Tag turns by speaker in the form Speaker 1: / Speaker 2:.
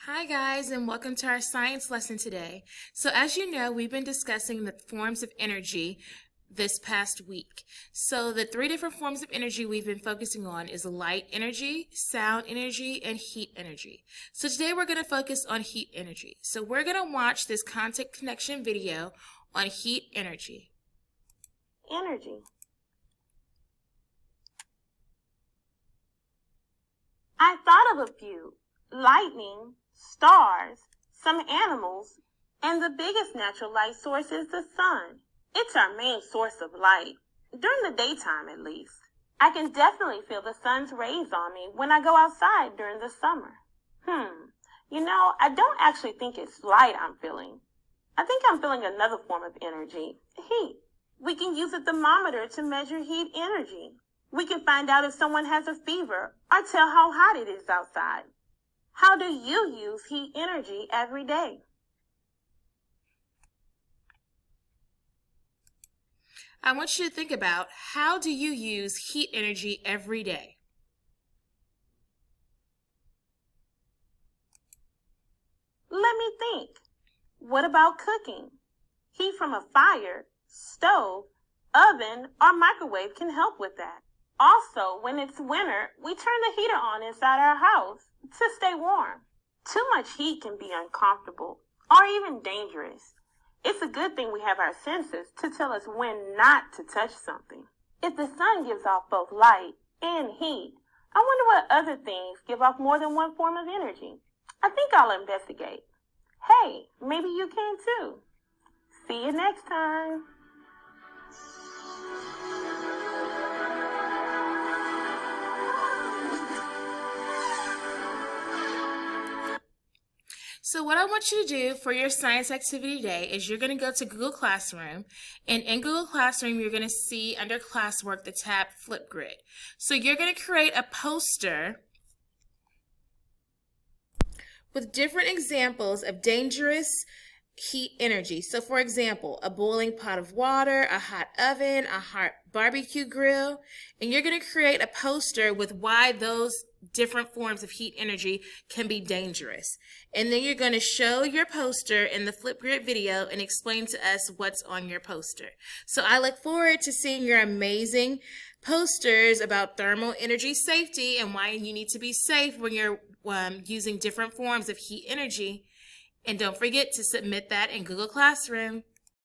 Speaker 1: Hi guys, and welcome to our science lesson today. So as you know, we've been discussing the forms of energy this past week. So the three different forms of energy we've been focusing on is light energy, sound energy, and heat energy. So today we're going to focus on heat energy. So we're going to watch this content connection video on heat energy.
Speaker 2: Energy. I thought of a few: lightning, stars, some animals, and the biggest natural light source is the sun. It's our main source of light, during the daytime at least. I can definitely feel the sun's rays on me when I go outside during the summer. I don't actually think it's light I'm feeling. I think I'm feeling another form of energy, heat. We can use a thermometer to measure heat energy. We can find out if someone has a fever or tell how hot it is outside. How do you use heat energy every day?
Speaker 1: I want you to think about, how do you use heat energy every day?
Speaker 2: Let me think. What about cooking? Heat from a fire, stove, oven, or microwave can help with that. Also, when it's winter, we turn the heater on inside our house to stay warm. Too much heat can be uncomfortable or even dangerous. It's a good thing we have our senses to tell us when not to touch something. If the sun gives off both light and heat, I wonder what other things give off more than one form of energy. I think I'll investigate. Hey, maybe you can too. See you next time.
Speaker 1: So what I want you to do for your science activity today is you're going to go to Google Classroom, and in Google Classroom you're going to see under classwork the tab Flipgrid. So you're going to create a poster with different examples of dangerous heat energy. So for example, a boiling pot of water, a hot oven, a hot barbecue grill, and you're going to create a poster with why those different forms of heat energy can be dangerous. And then you're going to show your poster in the Flipgrid video and explain to us what's on your poster. So I look forward to seeing your amazing posters about thermal energy safety and why you need to be safe when you're using different forms of heat energy. And don't forget to submit that in Google Classroom.